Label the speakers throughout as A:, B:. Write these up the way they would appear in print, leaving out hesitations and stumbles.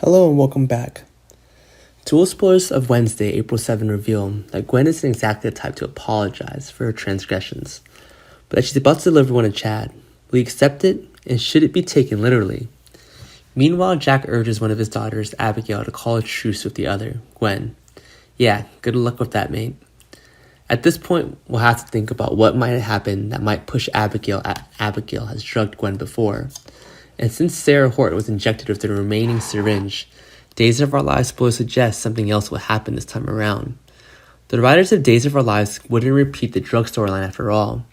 A: Hello and welcome back. DOOL spoilers of Wednesday, April 7 reveal that Gwen isn't exactly the type to apologize for her transgressions, but that she's about to deliver one to Chad. Will he accept it, and should it be taken literally? Meanwhile, Jack urges one of his daughters, Abigail, to call a truce with the other, Gwen. Yeah, good luck with that, mate. At this point, we'll have to think about what might happen that might push Abigail. Abigail has drugged Gwen before. And since Sarah Hort was injected with the remaining syringe, Days of Our Lives spoilers suggest something else will happen this time around. The writers of Days of Our Lives wouldn't repeat the drug storyline after all.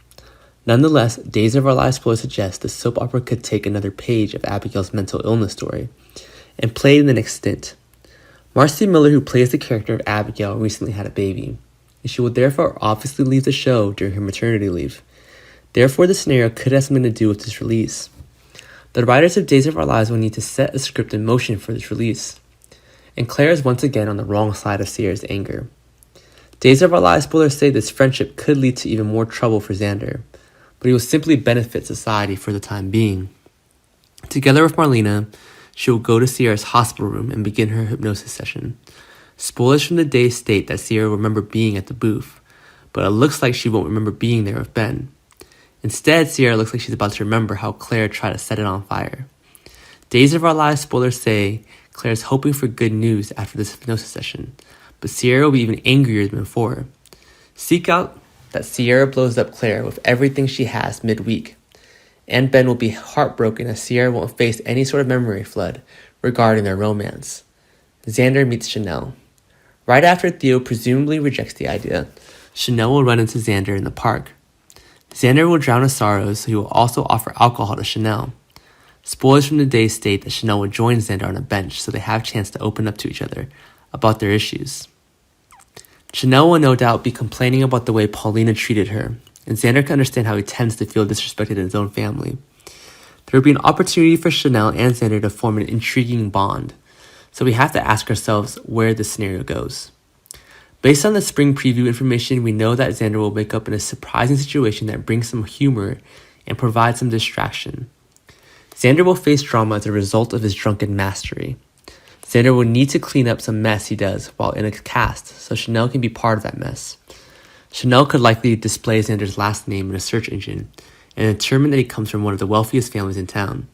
A: Nonetheless, Days of Our Lives spoilers suggest the soap opera could take another page of Abigail's mental illness story and play in the next stint. Marcy Miller, who plays the character of Abigail, recently had a baby, and she will therefore obviously leave the show during her maternity leave. Therefore, the scenario could have something to do with this release. The writers of Days of Our Lives will need to set a script in motion for this release. And Claire is once again on the wrong side of Sierra's anger. Days of Our Lives spoilers say this friendship could lead to even more trouble for Xander, but he will simply benefit society for the time being. Together with Marlena, she will go to Sierra's hospital room and begin her hypnosis session. Spoilers from the day state that Sierra will remember being at the booth, but it looks like she won't remember being there with Ben. Instead, Sierra looks like she's about to remember how Claire tried to set it on fire. Days of Our Lives spoilers say Claire's hoping for good news after this hypnosis session, but Sierra will be even angrier than before. Seek out that Sierra blows up Claire with everything she has midweek, and Ben will be heartbroken as Sierra won't face any sort of memory flood regarding their romance. Xander meets Chanel. Right after Theo presumably rejects the idea, Chanel will run into Xander in the park. Xander will drown his sorrows, so he will also offer alcohol to Chanel. Spoilers from the day state that Chanel will join Xander on a bench so they have a chance to open up to each other about their issues. Chanel will no doubt be complaining about the way Paulina treated her, and Xander can understand how he tends to feel disrespected in his own family. There will be an opportunity for Chanel and Xander to form an intriguing bond, so we have to ask ourselves where this scenario goes. Based on the spring preview information, we know that Xander will wake up in a surprising situation that brings some humor and provides some distraction. Xander will face drama as a result of his drunken mastery. Xander will need to clean up some mess he does while in a cast, so Chanel can be part of that mess. Chanel could likely display Xander's last name in a search engine and determine that he comes from one of the wealthiest families in town.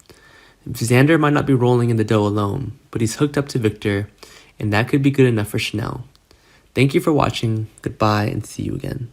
A: Xander might not be rolling in the dough alone, but he's hooked up to Victor, and that could be good enough for Chanel. Thank you for watching, goodbye, and see you again.